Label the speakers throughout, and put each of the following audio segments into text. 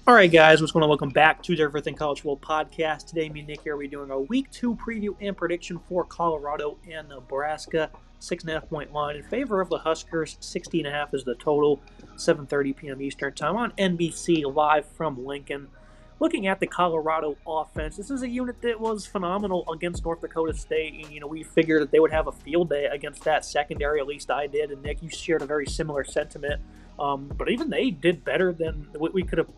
Speaker 1: All right, guys, what's going on? Welcome back to the Everything College Football Podcast. Today, me and Nick here, we're doing our Week 2 preview and prediction for Colorado and Nebraska. 6.5-point line in favor of the Huskers. 60.5 is the total. 7:30 p.m. Eastern Time on NBC, live from Lincoln. Looking at the Colorado offense, this is a unit that was phenomenal against North Dakota State. And, we figured that they would have a field day against that secondary. At least I did. And Nick, you shared a very similar sentiment. But even they did better than what we could have,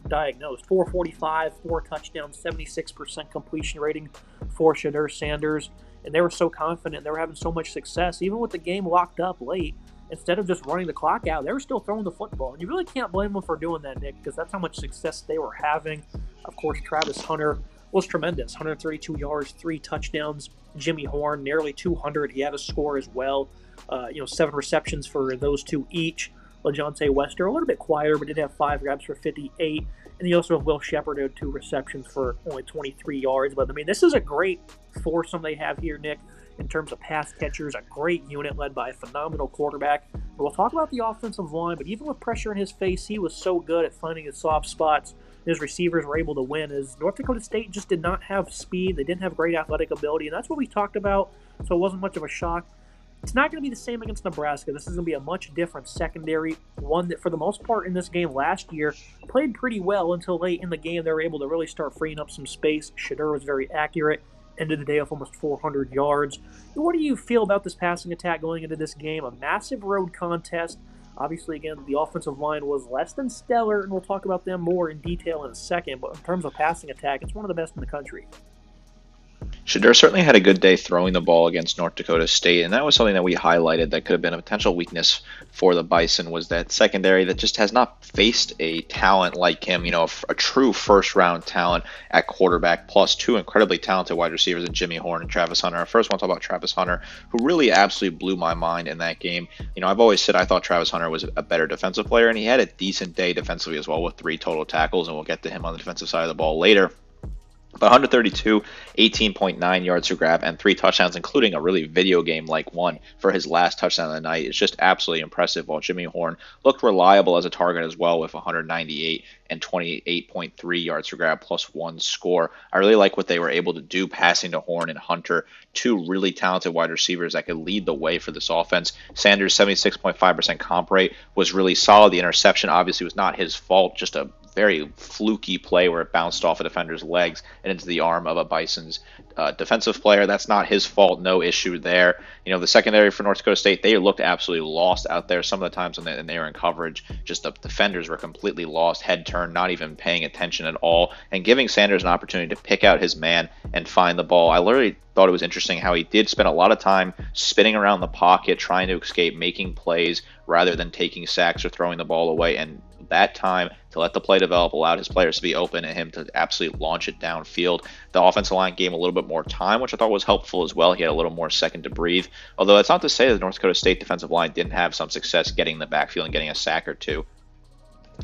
Speaker 1: diagnosed. 445, 4 touchdowns, 76% completion rating for Shedeur Sanders. And they were so confident. They were having so much success. Even with the game locked up late, instead of just running the clock out, they were still throwing the football. And you really can't blame them for doing that, Nick, because that's how much success they were having. Of course, Travis Hunter was tremendous. 132 yards, 3 touchdowns. Jimmy Horn, nearly 200. He had a score as well. 7 receptions for those two each. LaJohntay Wester, a little bit quieter, but did have 5 grabs for 58. And you also have Will Shepard, who had 2 receptions for only 23 yards. But, this is a great foursome they have here, Nick, in terms of pass catchers. A great unit led by a phenomenal quarterback. And we'll talk about the offensive line, but even with pressure in his face, he was so good at finding his soft spots. His receivers were able to win, as North Dakota State just did not have speed. They didn't have great athletic ability, and that's what we talked about, so it wasn't much of a shock. It's not going to be the same against Nebraska. This is going to be a much different secondary, one that for the most part in this game last year played pretty well until late in the game. They were able to really start freeing up some space. Shedeur was very accurate, ended the day with almost 400 yards. What do you feel about this passing attack going into this game? A massive road contest. Obviously, again, the offensive line was less than stellar, and we'll talk about them more in detail in a second. But in terms of passing attack, it's one of the best in the country.
Speaker 2: Shedeur certainly had a good day throwing the ball against North Dakota State, and that was something that we highlighted that could have been a potential weakness for the Bison, was that secondary that just has not faced a talent like him, a true first-round talent at quarterback, plus 2 incredibly talented wide receivers in Jimmy Horn and Travis Hunter. I first want to talk about Travis Hunter, who really absolutely blew my mind in that game. I've always said I thought Travis Hunter was a better defensive player, and he had a decent day defensively as well with 3 total tackles, and we'll get to him on the defensive side of the ball later. But 132, 18.9 yards to grab, and 3 touchdowns, including a really video game-like one for his last touchdown of the night. It's just absolutely impressive, while Jimmy Horn looked reliable as a target as well with 198 and 28.3 yards to grab plus 1 score. I really like what they were able to do passing to Horn and Hunter, 2 really talented wide receivers that could lead the way for this offense. Sanders' 76.5% comp rate was really solid. The interception obviously was not his fault, just a very fluky play where it bounced off a defender's legs and into the arm of a Bison's defensive player. That's not his fault. No issue there. The secondary for North Dakota State, they looked absolutely lost out there some of the times when they were in coverage. Just the defenders were completely lost, head turned, not even paying attention at all, and giving Sanders an opportunity to pick out his man and find the ball. I literally thought it was interesting how he did spend a lot of time spinning around the pocket, trying to escape, making plays, rather than taking sacks or throwing the ball away. And that time to let the play develop allowed his players to be open and him to absolutely launch it downfield. The offensive line gave him a little bit more time, which I thought was helpful as well. He had a little more second to breathe. Although that's not to say that the North Dakota State defensive line didn't have some success getting in the backfield and getting a sack or two.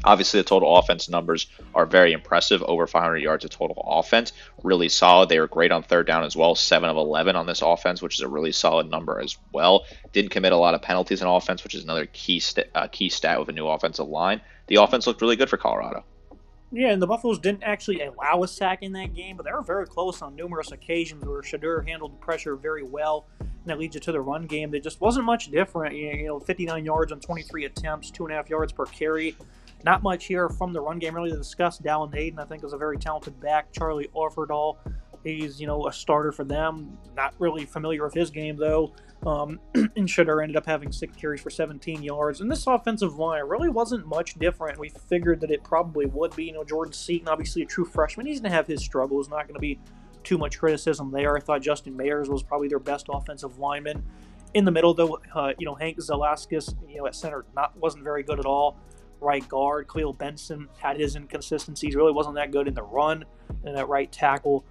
Speaker 2: Obviously, the total offense numbers are very impressive. Over 500 yards of total offense. Really solid. They were great on third down as well. 7 of 11 on this offense, which is a really solid number as well. Didn't commit a lot of penalties in offense, which is another key stat with a new offensive line. The offense looked really good for Colorado.
Speaker 1: Yeah, and the Buffaloes didn't actually allow a sack in that game, but they were very close on numerous occasions where Shedeur handled the pressure very well, and that leads you to the run game. That just wasn't much different. 59 yards on 23 attempts, 2.5 yards per carry. Not much here from the run game really to discuss. Dallin Hayden, I think, is a very talented back. Charlie Orfordal, he's, a starter for them. Not really familiar with his game, though. And Shedeur ended up having 6 carries for 17 yards. And this offensive line really wasn't much different. We figured that it probably would be. Jordan Seaton, obviously a true freshman. He's going to have his struggles. Not going to be too much criticism there. I thought Justin Mayers was probably their best offensive lineman. In the middle, though, Hank Zalaskis, at center, wasn't very good at all. Right guard, Cleo Benson had his inconsistencies. Really wasn't that good in the run. And at right tackle,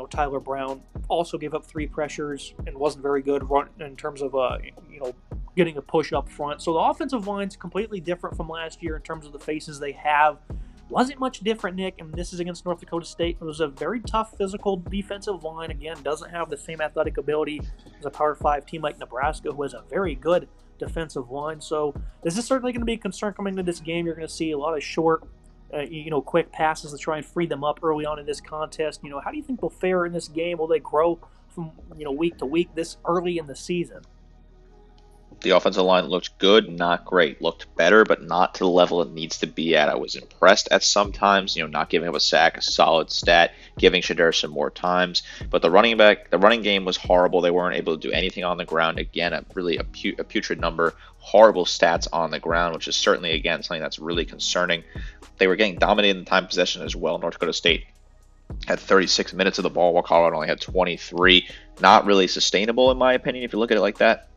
Speaker 1: Tyler Brown also gave up 3 pressures and wasn't very good run in terms of getting a push up front. So the offensive line's completely different from last year in terms of the faces they have. Wasn't much different, Nick, and this is against North Dakota State. It was a very tough physical defensive line. Again, doesn't have the same athletic ability as a Power 5 team like Nebraska, who has a very good defensive line. So this is certainly going to be a concern coming into this game. You're going to see a lot of short quick passes to try and free them up early on in this contest. How do you think they'll fare in this game? Will they grow from week to week this early in the season?
Speaker 2: The offensive line looked good, not great. Looked better, but not to the level it needs to be at. I was impressed at some times, not giving up a sack, a solid stat, giving Shedeur some more times. But the running game was horrible. They weren't able to do anything on the ground. Again, a putrid number. Horrible stats on the ground, which is certainly, again, something that's really concerning. They were getting dominated in time possession as well. North Dakota State had 36 minutes of the ball, while Colorado only had 23. Not really sustainable, in my opinion, if you look at it like that.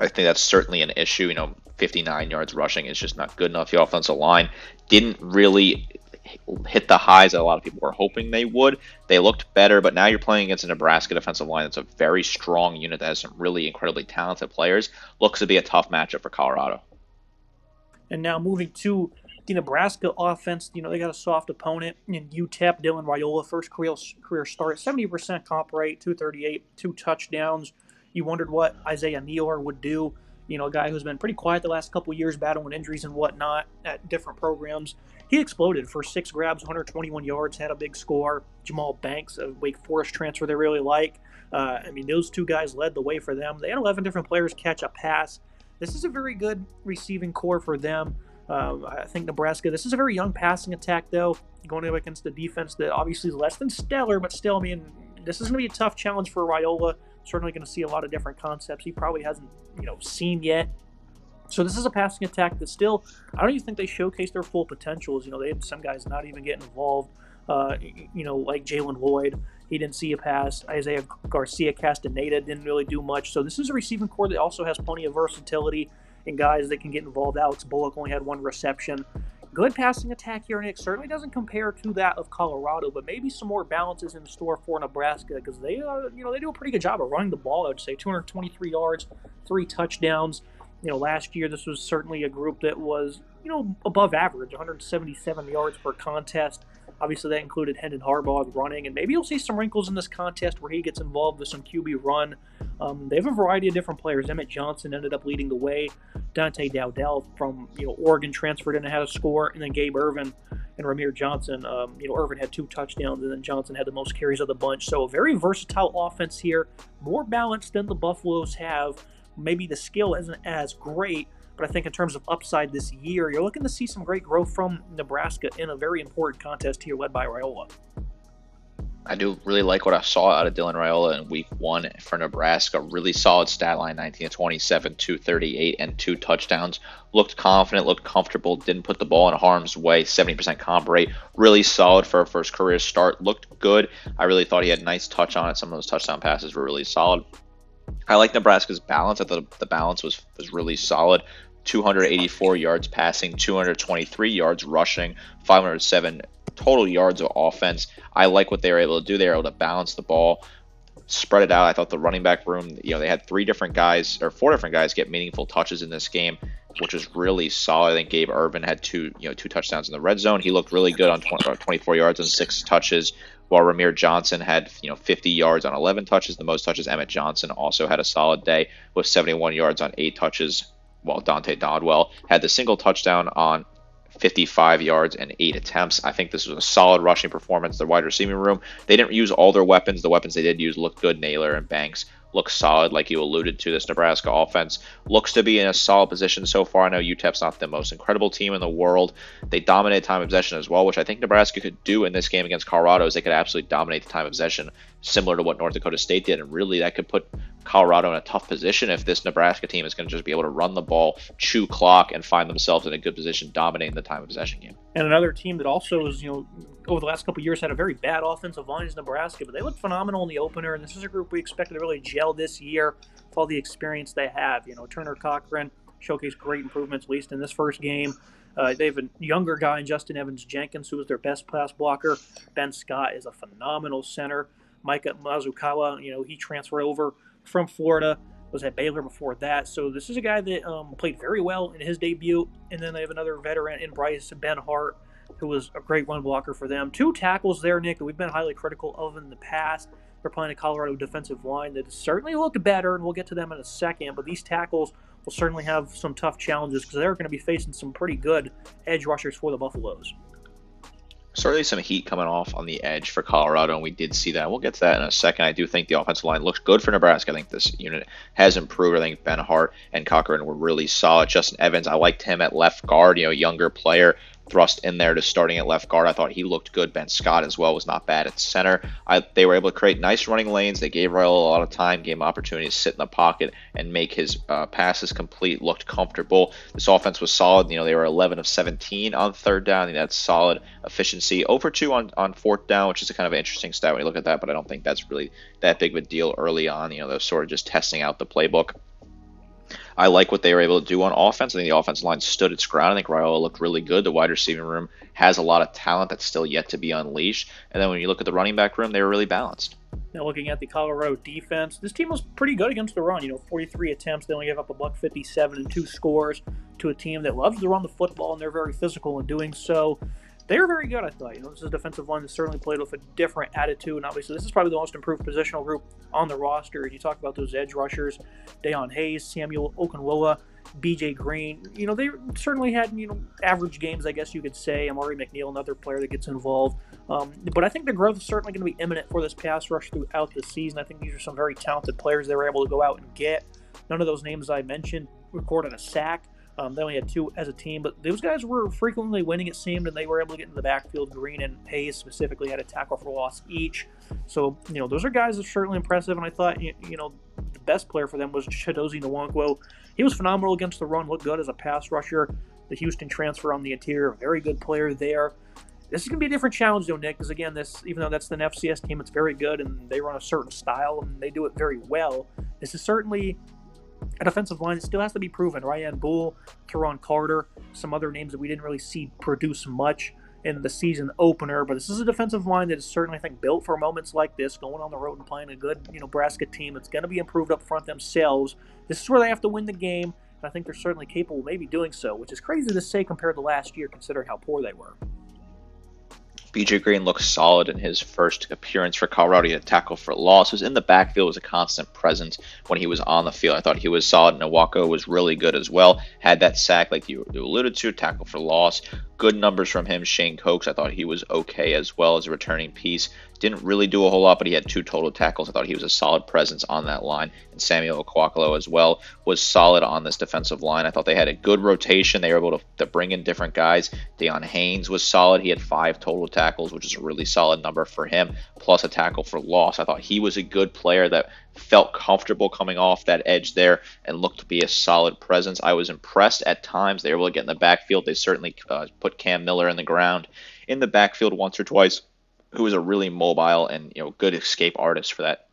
Speaker 2: I think that's certainly an issue. 59 yards rushing is just not good enough. The offensive line didn't really hit the highs that a lot of people were hoping they would. They looked better, but now you're playing against a Nebraska defensive line that's a very strong unit that has some really incredibly talented players. Looks to be a tough matchup for Colorado.
Speaker 1: And now moving to the Nebraska offense, they got a soft opponent in UTEP. Dylan Raiola, first career start, 70% comp rate, 238, 2 touchdowns. You wondered what Isaiah Nealer would do. A guy who's been pretty quiet the last couple of years, battling injuries and whatnot at different programs. He exploded for 6 grabs, 121 yards, had a big score. Jamal Banks, a Wake Forest transfer they really like. Those two guys led the way for them. They had 11 different players catch a pass. This is a very good receiving core for them. I think Nebraska, this is a very young passing attack, though, going up against the defense that obviously is less than stellar, but still, this is going to be a tough challenge for Raiola. Certainly going to see a lot of different concepts he probably hasn't, seen yet. So this is a passing attack that still, I don't even think they showcase their full potentials. They had some guys not even getting involved, like Jalen Lloyd. He didn't see a pass. Isaiah Garcia Castaneda didn't really do much. So this is a receiving core that also has plenty of versatility and guys that can get involved. Alex Bullock only had 1 reception. Good passing attack here, Nick. Certainly doesn't compare to that of Colorado, but maybe some more balances in store for Nebraska because they do a pretty good job of running the ball. I would say 223 yards, 3 touchdowns. Last year this was certainly a group that was above average, 177 yards per contest. Obviously that included Hendon Harbaugh running, and maybe you'll see some wrinkles in this contest where he gets involved with some QB run. They have a variety of different players. Emmett Johnson ended up leading the way. Dante Dowdell from Oregon transferred in and had a score, and then Gabe Ervin and Ramir Johnson. Ervin had 2 touchdowns, and then Johnson had the most carries of the bunch. So a very versatile offense here, more balanced than the Buffaloes have. Maybe the skill isn't as great, but I think in terms of upside this year, you're looking to see some great growth from Nebraska in a very important contest here led by Raiola.
Speaker 2: I do really like what I saw out of Dylan Raiola in week 1 for Nebraska. Really solid stat line, 19 to 27, 238, and 2 touchdowns. Looked confident, looked comfortable, didn't put the ball in harm's way, 70% comp rate. Really solid for a first career start. Looked good. I really thought he had a nice touch on it. Some of those touchdown passes were really solid. I like Nebraska's balance. I thought the balance was really solid. 284 yards passing, 223 yards rushing, 507 total yards of offense. I like what they were able to do. They were able to balance the ball, spread it out. I thought the running back room, they had 4 different guys get meaningful touches in this game, which was really solid. I think Gabe Ervin had 2 touchdowns in the red zone. He looked really good on 24 yards and 6 touches, while Ramir Johnson had 50 yards on 11 touches. The most touches, Emmett Johnson also had a solid day with 71 yards on 8 touches, while Dante Dodwell had the single touchdown on 55 yards and 8 attempts. I think this was a solid rushing performance. The wide receiving room, they didn't use all their weapons. The weapons they did use looked good. Naylor and Banks look solid, like you alluded to. This Nebraska offense looks to be in a solid position so far. I know UTEP's not the most incredible team in the world. They dominate time of possession as well, which I think Nebraska could do in this game against Colorado. Is they could absolutely dominate the time of possession, similar to what North Dakota State did, and really that could put Colorado in a tough position if this Nebraska team is going to just be able to run the ball, chew clock, and find themselves in a good position dominating the time of possession game.
Speaker 1: And another team that also is, over the last couple of years had a very bad offensive line is Nebraska, but they looked phenomenal in the opener, and this is a group we expected to really gel this year with all the experience they have. Turner Cochran showcased great improvements, at least in this first game. They have a younger guy in Justin Evans-Jenkins, who is their best pass blocker. Ben Scott is a phenomenal center. Micah Mazukawa, he transferred over from Florida, was at Baylor before that. So this is a guy that played very well in his debut. And then they have another veteran in Bryce Ben Hart, who was a great run blocker for them. 2 tackles there, Nick, that we've been highly critical of in the past. They're playing a Colorado defensive line that certainly looked better, and we'll get to them in a second. But these tackles will certainly have some tough challenges because they're going to be facing some pretty good edge rushers for the Buffaloes.
Speaker 2: Certainly some heat coming off on the edge for Colorado, and we did see that. We'll get to that in a second. I do think the offensive line looks good for Nebraska. I think this unit has improved. I think Ben Hart and Cochran were really solid. Justin Evans, I liked him at left guard, younger player, thrust in there to starting at left guard. I thought he looked good. Ben Scott as well was not bad at center. They were able to create nice running lanes. They gave Raiola a lot of time, gave him opportunity to sit in the pocket and make his passes complete, looked comfortable. This offense was solid. They were 11 of 17 on third down. I think that's solid efficiency. Over 2 on fourth down, which is a kind of interesting stat when you look at that, but I don't think that's really that big of a deal early on. They're sort of just testing out the playbook. I like what they were able to do on offense. I think the offensive line stood its ground. I think Raiola looked really good. The wide receiving room has a lot of talent that's still yet to be unleashed. And then when you look at the running back room, they were really balanced.
Speaker 1: Now looking at the Colorado defense, this team was pretty good against the run. 43 attempts. They only gave up a $157 and 2 scores to a team that loves to run the football, and they're very physical in doing so. They were very good, I thought. This is a defensive line that certainly played with a different attitude, and obviously this is probably the most improved positional group on the roster. You talk about those edge rushers, Deion Hayes, Samuel Okunlola, BJ Green. They certainly had, average games, I guess you could say. Amari McNeil, another player that gets involved. But I think the growth is certainly going to be imminent for this pass rush throughout the season. I think these are some very talented players they were able to go out and get. None of those names I mentioned recorded a sack. They only had 2 as a team, but those guys were frequently winning, it seemed, and they were able to get in the backfield. Green and Hayes specifically had a tackle for loss each. So, those are guys that are certainly impressive, and I thought, the best player for them was Chidozie Nwankwo. He was phenomenal against the run, looked good as a pass rusher. The Houston transfer on the interior, very good player there. This is going to be a different challenge, though, Nick, because, again, even though that's an FCS team, it's very good, and they run a certain style, and they do it very well. This is certainly a defensive line that still has to be proven. Ryan Bull, Teron Carter, some other names that we didn't really see produce much in the season opener. But this is a defensive line that is certainly, I think, built for moments like this, going on the road and playing a good Nebraska team that's going to be improved up front themselves. This is where they have to win the game, and I think they're certainly capable of maybe doing so, which is crazy to say compared to last year, considering how poor they were.
Speaker 2: BJ Green looked solid in his first appearance for Colorado. He had a tackle for loss. Was in the backfield, was a constant presence when he was on the field. I thought he was solid. Nwankwo was really good as well. Had that sack like you alluded to, tackle for loss. Good numbers from him. Shane Cokes, I thought he was okay as well as a returning piece. Didn't really do a whole lot, but he had 2 total tackles. I thought he was a solid presence on that line. And Samuel Okwakolo as well was solid on this defensive line. I thought they had a good rotation. They were able to bring in different guys. Deion Haynes was solid. He had 5 total tackles, which is a really solid number for him, plus a tackle for loss. I thought he was a good player that felt comfortable coming off that edge there and looked to be a solid presence. I was impressed at times. They were able to get in the backfield. They certainly put Cam Miller in the ground in the backfield once or twice, who was a really mobile and good escape artist for that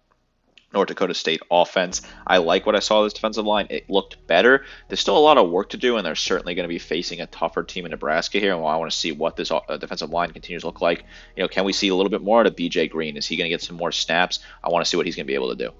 Speaker 2: North Dakota State offense. I like what I saw of this defensive line. It looked better. There's still a lot of work to do, and they're certainly going to be facing a tougher team in Nebraska here. And I want to see what this defensive line continues to look like. Can we see a little bit more out of BJ Green? Is he going to get some more snaps? I want to see what he's going to be able to do.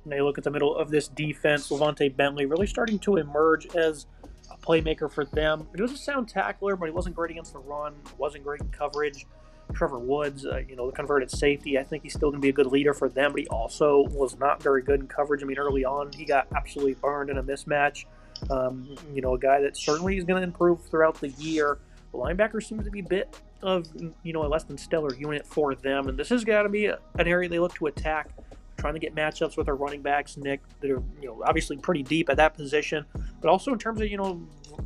Speaker 1: And they look at the middle of this defense. Levante Bentley really starting to emerge as a playmaker for them. He was a sound tackler, but he wasn't great against the run. Wasn't great in coverage. Trevor Woods, the converted safety, I think he's still going to be a good leader for them, but he also was not very good in coverage. I mean, early on, he got absolutely burned in a mismatch. A guy that certainly is going to improve throughout the year. The linebacker seems to be a bit of, a less than stellar unit for them, and this has got to be an area they look to attack, trying to get matchups with our running backs, Nick, that are, obviously pretty deep at that position, but also in terms of,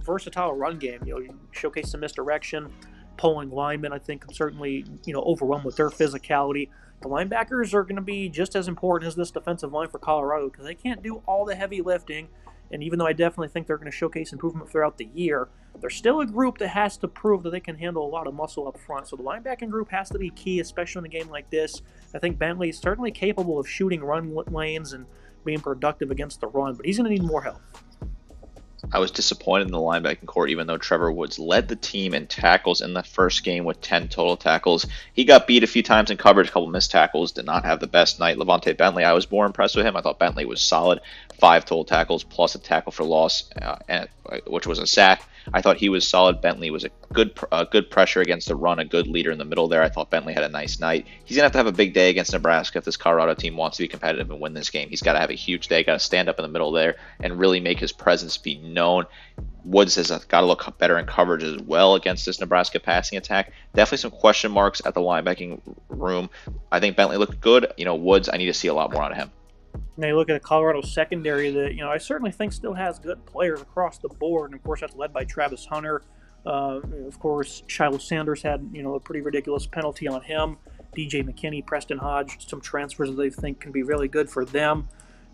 Speaker 1: versatile run game, showcase some misdirection. Pulling linemen, I think, can certainly, overwhelm with their physicality. The linebackers are going to be just as important as this defensive line for Colorado because they can't do all the heavy lifting. And even though I definitely think they're going to showcase improvement throughout the year, they're still a group that has to prove that they can handle a lot of muscle up front. So the linebacking group has to be key, especially in a game like this. I think Bentley is certainly capable of shooting run lanes and being productive against the run, but he's going to need more help.
Speaker 2: I was disappointed in the linebacking core, even though Trevor Woods led the team in tackles in the first game with 10 total tackles. He got beat a few times in coverage, a couple missed tackles, did not have the best night. Levante Bentley, I was more impressed with him. I thought Bentley was solid. 5 total tackles plus a tackle for loss, which was a sack. I thought he was solid. Bentley was a good pressure against the run, a good leader in the middle there. I thought Bentley had a nice night. He's going to have a big day against Nebraska if this Colorado team wants to be competitive and win this game. He's got to have a huge day, got to stand up in the middle there and really make his presence be known. Woods has got to look better in coverage as well against this Nebraska passing attack. Definitely some question marks at the linebacking room. I think Bentley looked good. Woods, I need to see a lot more out of him.
Speaker 1: Now you look at the Colorado secondary that, I certainly think still has good players across the board. And, of course, that's led by Travis Hunter. Of course, Shiloh Sanders had, a pretty ridiculous penalty on him. DJ McKinney, Preston Hodge, some transfers that they think can be really good for them.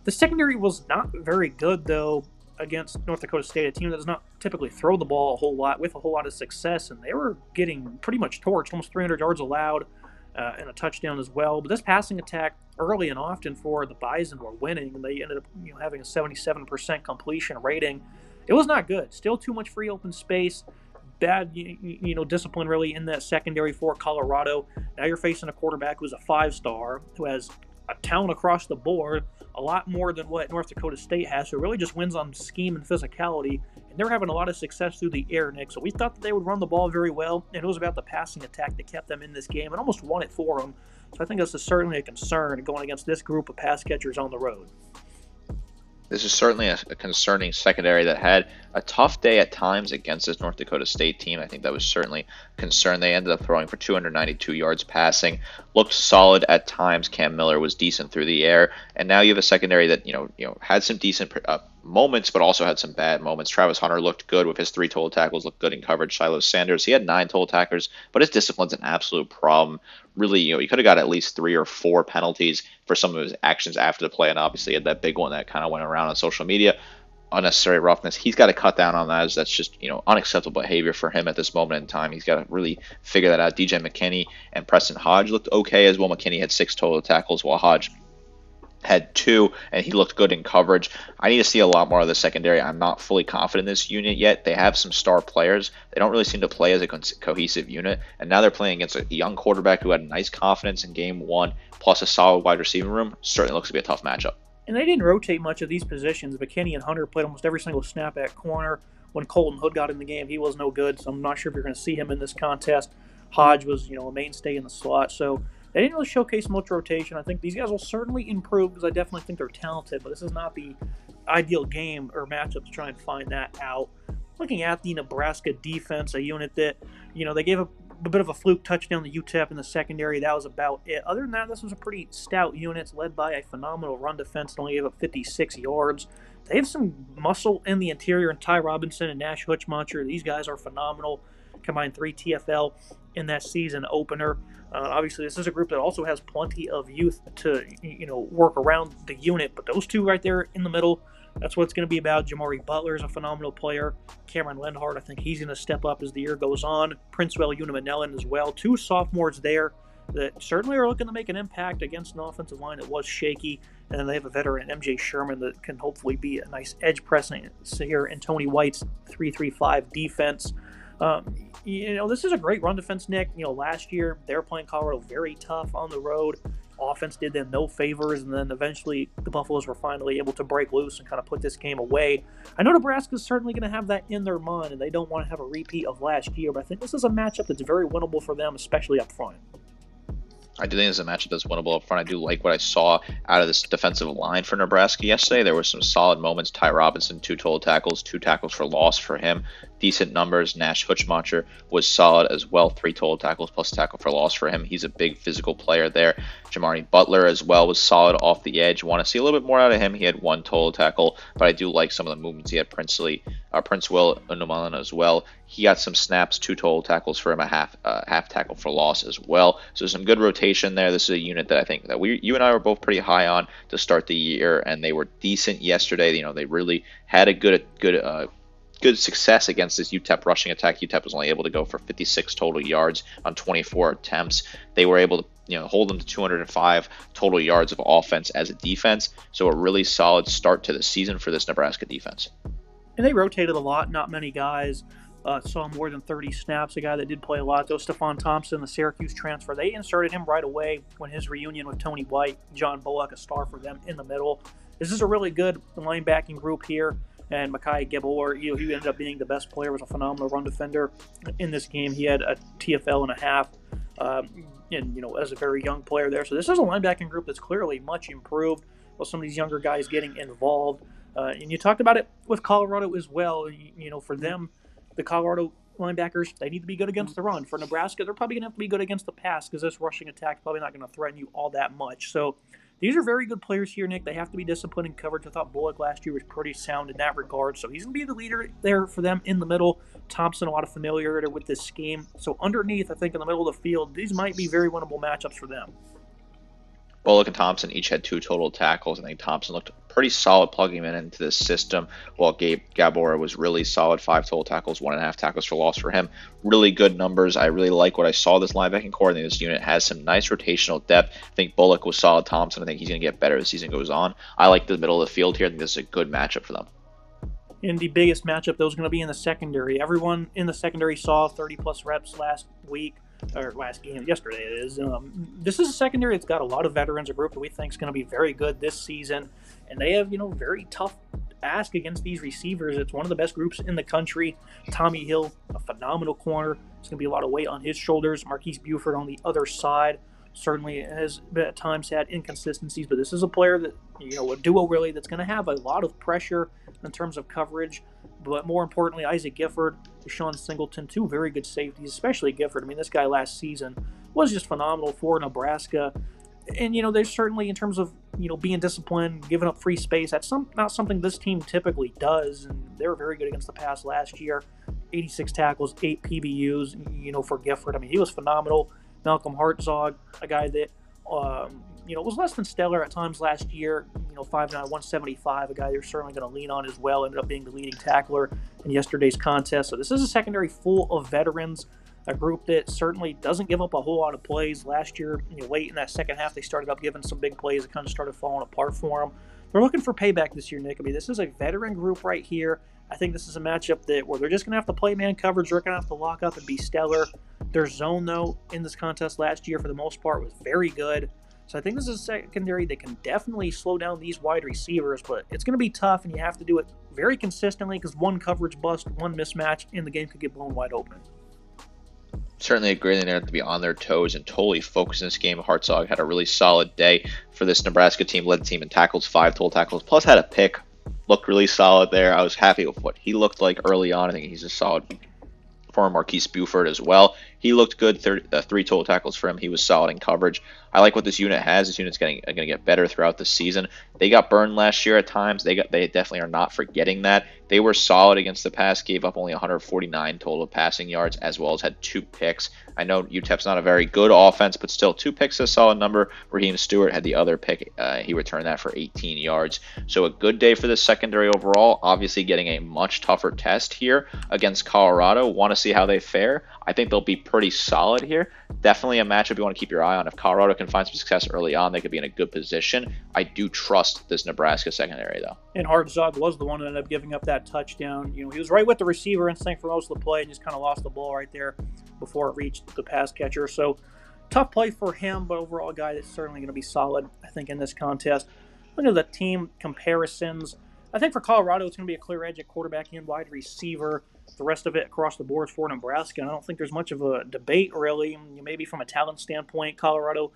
Speaker 1: The secondary was not very good, though, against North Dakota State, a team that does not typically throw the ball a whole lot with a whole lot of success, and they were getting pretty much torched, almost 300 yards allowed, and a touchdown as well. But this passing attack, early and often for the Bison, were winning, and they ended up having a 77% completion rating. It was not good. Still too much free open space. Bad, discipline really in that secondary for Colorado. Now you're facing a quarterback who's a 5-star, who has a talent across the board, a lot more than what North Dakota State has, so it really just wins on scheme and physicality, and they're having a lot of success through the air, Nick. So we thought that they would run the ball very well, and it was about the passing attack that kept them in this game and almost won it for them. So I think this is certainly a concern going against this group of pass catchers on the road.
Speaker 2: This is certainly a concerning secondary that had a tough day at times against this North Dakota State team. I think that was certainly a concern. They ended up throwing for 292 yards passing. Looked solid at times. Cam Miller was decent through the air. And now you have a secondary that, had some decent moments, but also had some bad moments. Travis Hunter looked good with his 3 total tackles, looked good in coverage. Shiloh Sanders, he had 9 total tackles, but his discipline's an absolute problem. Really, he could have got at least 3 or 4 penalties for some of his actions after the play, and obviously he had that big one that kind of went around on social media. Unnecessary roughness. He's got to cut down on that, as that's just, unacceptable behavior for him at this moment in time. He's got to really figure that out. DJ McKinney and Preston Hodge looked okay as well. McKinney had 6 total tackles, while Hodge had 2, and he looked good in coverage. I need to see a lot more of the secondary. I'm not fully confident in this unit yet. They have some star players. They don't really seem to play as a cohesive unit, and now they're playing against a young quarterback who had nice confidence in game 1, plus a solid wide receiving room. Certainly looks to be a tough matchup.
Speaker 1: And they didn't rotate much of these positions. McKinney and Hunter played almost every single snap at corner. When Colton Hood got in the game, he was no good, so I'm not sure if you're going to see him in this contest. Hodge was, a mainstay in the slot, so they didn't really showcase much rotation. I think these guys will certainly improve because I definitely think they're talented, but this is not the ideal game or matchup to try and find that out. Looking at the Nebraska defense, a unit that, they gave a bit of a fluke touchdown to UTEP in the secondary. That was about it. Other than that, this was a pretty stout unit. It's led by a phenomenal run defense that only gave up 56 yards. They have some muscle in the interior, and Ty Robinson and Nash Hutchmuncher. These guys are phenomenal. Combined 3 TFL in that season opener. Obviously, this is a group that also has plenty of youth to, work around the unit. But those 2 right there in the middle, that's what it's going to be about. Jamari Butler is a phenomenal player. Cameron Lenhart, I think he's going to step up as the year goes on. Princewell Unimanellan as well. 2 sophomores there that certainly are looking to make an impact against an offensive line that was shaky. And then they have a veteran, MJ Sherman, that can hopefully be a nice edge pressing here in Tony White's 3-3-5 defense. This is a great run defense, Nick. Last year they were playing Colorado very tough on the road. Offense did them no favors, and then eventually the Buffaloes were finally able to break loose and kind of put this game away. I know Nebraska's certainly going to have that in their mind, and they don't want to have a repeat of last year, but I think this is a matchup that's very winnable for them, especially up front.
Speaker 2: I do think it's a matchup that's winnable up front. I do like what I saw out of this defensive line for Nebraska yesterday. There were some solid moments. Ty Robinson, 2 total tackles, 2 tackles for loss for him. Decent numbers. Nash Hutchmuncher was solid as well. 3 total tackles plus tackle for loss for him. He's a big physical player there. Jamari Butler as well was solid off the edge. Want to see a little bit more out of him. He had 1 total tackle, but I do like some of the movements. He had Princewell Unimanellan as well. He got some snaps, 2 total tackles for him, a half tackle for loss as well. So some good rotation there. This is a unit that I think that you and I were both pretty high on to start the year, and they were decent yesterday. They really had a good success against this UTEP rushing attack. UTEP was only able to go for 56 total yards on 24 attempts. They were able to hold them to 205 total yards of offense as a defense. So a really solid start to the season for this Nebraska defense.
Speaker 1: And they rotated a lot. Not many guys saw more than 30 snaps. A guy that did play a lot, though, Stephon Thompson, the Syracuse transfer. They inserted him right away when his reunion with Tony White. John Bullock, a star for them in the middle. This is a really good linebacking group here. And Mekhi Gabor, he ended up being the best player, was a phenomenal run defender in this game. He had a TFL and a half, and as a very young player there. So this is a linebacking group that's clearly much improved with some of these younger guys getting involved. And you talked about it with Colorado as well. For them, the Colorado linebackers, they need to be good against the run. For Nebraska, they're probably going to have to be good against the pass because this rushing attack is probably not going to threaten you all that much. So these are very good players here, Nick. They have to be disciplined in coverage. I thought Bullock last year was pretty sound in that regard. So he's going to be the leader there for them in the middle. Thompson, a lot of familiarity with this scheme. So underneath, I think in the middle of the field, these might be very winnable matchups for them.
Speaker 2: Bullock and Thompson each had 2 total tackles. I think Thompson looked pretty solid plugging him into this system, while Gabor was really solid, 5 total tackles, 1.5 tackles for loss for him. Really good numbers. I really like what I saw this linebacking core. I think this unit has some nice rotational depth. I think Bullock was solid. Thompson, I think he's going to get better as the season goes on. I like the middle of the field here. I think this is a good matchup for them.
Speaker 1: In the biggest matchup, that was going to be in the secondary. Everyone in the secondary saw 30-plus reps last week. Or last game, yesterday it is. This is a secondary that's got a lot of veterans, a group that we think is going to be very good this season, and they have very tough ask against these receivers. It's one of the best groups in the country. Tommy Hill, a phenomenal corner. It's going to be a lot of weight on his shoulders. Marquise Buford on the other side certainly has at times had inconsistencies, but this is a player that a duo really that's going to have a lot of pressure in terms of coverage. But more importantly, Isaac Gifford, Deshaun Singleton, 2 very good safeties, especially Gifford. I mean, this guy last season was just phenomenal for Nebraska. And, there's certainly, in terms of, being disciplined, giving up free space, that's not something this team typically does. And they were very good against the pass last year. 86 tackles, 8 PBUs, for Gifford. I mean, he was phenomenal. Malcolm Hartzog, a guy that, was less than stellar at times last year, 5'9", 175, a guy they're certainly going to lean on as well, ended up being the leading tackler in yesterday's contest. So this is a secondary full of veterans, a group that certainly doesn't give up a whole lot of plays. Last year, late in that second half, they started up giving some big plays. It kind of started falling apart for them. They're looking for payback this year, Nick. I mean, this is a veteran group right here. I think this is a matchup where they're just going to have to play man coverage. They're going to have to lock up and be stellar. Their zone, though, in this contest last year, for the most part, was very good. So I think this is a secondary that can definitely slow down these wide receivers, but it's going to be tough, and you have to do it very consistently because one coverage bust, one mismatch, and the game could get blown wide open.
Speaker 2: Certainly agree they have to be on their toes and totally focus in this game. Hartzog had a really solid day for this Nebraska team, led the team in tackles, 5 total tackles, plus had a pick. Looked really solid there. I was happy with what he looked like early on. I think he's a solid for Marquise Buford as well. He looked good, 3 total tackles for him. He was solid in coverage. I like what this unit has. This unit's going to get better throughout the season. They got burned last year at times. They definitely are not forgetting that. They were solid against the pass, gave up only 149 total passing yards, as well as had 2 picks. I know UTEP's not a very good offense, but still 2 picks is a solid number. Raheem Stewart had the other pick. He returned that for 18 yards. So a good day for the secondary overall. Obviously getting a much tougher test here against Colorado. Want to see how they fare. I think they'll be pretty solid here. Definitely a matchup you want to keep your eye on. If Colorado can find some success early on, they could be in a good position. I do trust this Nebraska secondary, though.
Speaker 1: And Hartzog was the one that ended up giving up that touchdown. He was right with the receiver instinct for most of the play and just kind of lost the ball right there before it reached the pass catcher. So tough play for him, but overall a guy that's certainly going to be solid, I think, in this contest. Look at the team comparisons. I think for Colorado, it's going to be a clear edge at quarterback and wide receiver. The rest of it across the board for Nebraska. I don't think there's much of a debate, really. Maybe from a talent standpoint, Colorado,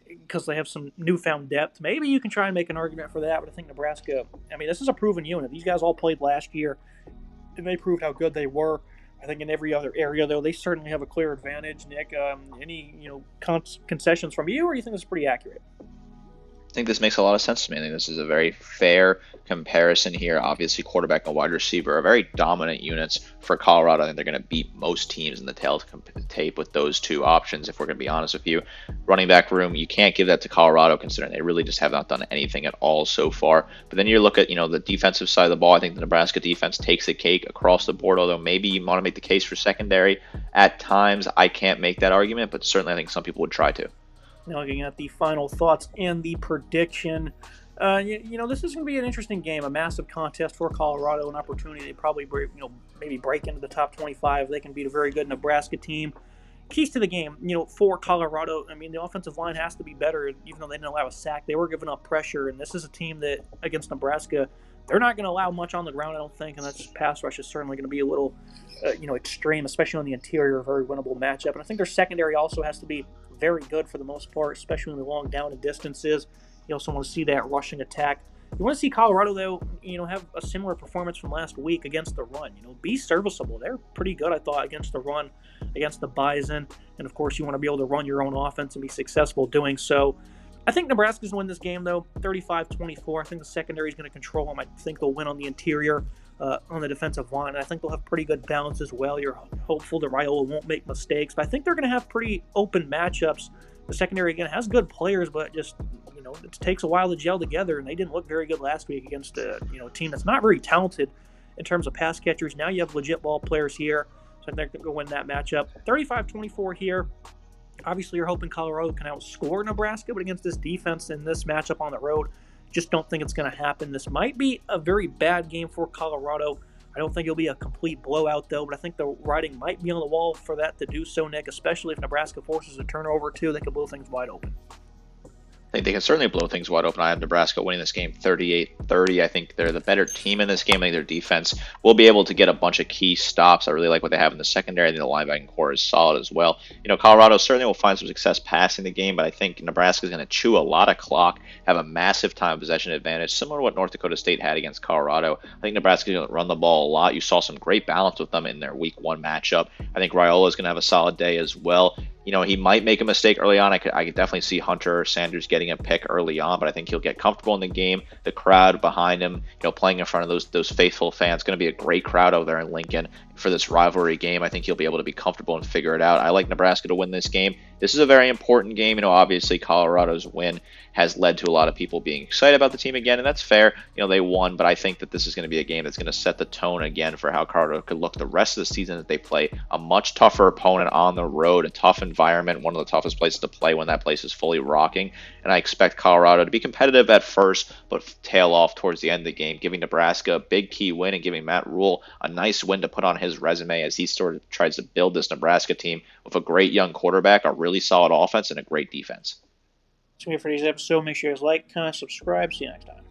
Speaker 1: because they have some newfound depth, maybe you can try and make an argument for that. But I think Nebraska, this is a proven unit. These guys all played last year, and they proved how good they were. I think in every other area, though, they certainly have a clear advantage. Nick, any concessions from you, or do you think this is pretty accurate?
Speaker 2: I think this makes a lot of sense to me. I think this is a very fair comparison here. Obviously, quarterback and wide receiver are very dominant units for Colorado. I think they're going to beat most teams in the tape with those 2 options, if we're going to be honest with you. Running back room, you can't give that to Colorado, considering they really just have not done anything at all so far. But then you look at the defensive side of the ball. I think the Nebraska defense takes the cake across the board, although maybe you want to make the case for secondary at times. I can't make that argument, but certainly I think some people would try to.
Speaker 1: Now looking at the final thoughts and the prediction, this is going to be an interesting game, a massive contest for Colorado, an opportunity to probably maybe break into the top 25. They can beat a very good Nebraska team. Keys to the game, for Colorado, the offensive line has to be better, even though they didn't allow a sack. They were giving up pressure, and this is a team that, against Nebraska, they're not going to allow much on the ground, I don't think, and that's pass rush is certainly going to be a little, extreme, especially on the interior, a very winnable matchup. And I think their secondary also has to be very good for the most part, especially in the long down and distances. You also want to see that rushing attack. You want to see Colorado, though, have a similar performance from last week against the run. Be serviceable. They're pretty good, I thought, against the run, against the Bison. And, of course, you want to be able to run your own offense and be successful doing so. I think Nebraska's going to win this game, though, 35-24. I think the secondary is going to control them. I think they'll win on the interior, on the defensive line. And I think they'll have pretty good balance as well. You're hopeful that Raiola won't make mistakes. But I think they're going to have pretty open matchups. The secondary, again, has good players, but just, it takes a while to gel together. And they didn't look very good last week against a team that's not very talented in terms of pass catchers. Now you have legit ball players here. So I think they're going to win that matchup. 35-24 here. Obviously, you're hoping Colorado can outscore Nebraska, but against this defense and this matchup on the road, just don't think it's going to happen. This might be a very bad game for Colorado. I don't think it'll be a complete blowout, though, but I think the writing might be on the wall for that to do so, Nick, especially if Nebraska forces a turnover, too. They could blow things wide open.
Speaker 2: I think they can certainly blow things wide open. I have Nebraska winning this game 38-30. I think they're the better team in this game. I think their defense will be able to get a bunch of key stops. I really like what they have in the secondary. I think the linebacking core is solid as well. Colorado certainly will find some success passing the game, but I think Nebraska is going to chew a lot of clock, have a massive time possession advantage, similar to what North Dakota State had against Colorado. I think Nebraska is going to run the ball a lot. You saw some great balance with them in their week 1 matchup. I think Raiola is going to have a solid day as well. He might make a mistake early on. I could definitely see Hunter or Sanders getting a pick early on, but I think he'll get comfortable in the game. The crowd behind him, playing in front of those faithful fans, going to be a great crowd over there in Lincoln for this rivalry game. I think he'll be able to be comfortable and figure it out. I like Nebraska to win this game. This is a very important game. Obviously Colorado's win has led to a lot of people being excited about the team again, and that's fair. They won, but I think that this is going to be a game that's going to set the tone again for how Colorado could look the rest of the season as they play a much tougher opponent on the road, a tough environment, one of the toughest places to play when that place is fully rocking. And I expect Colorado to be competitive at first, but tail off towards the end of the game, giving Nebraska a big key win and giving Matt Rule a nice win to put on his resume as he sort of tries to build this Nebraska team with a great young quarterback, a really solid offense, and a great defense.
Speaker 1: That's me for today's episode. Make sure you guys like, comment, subscribe. See you next time.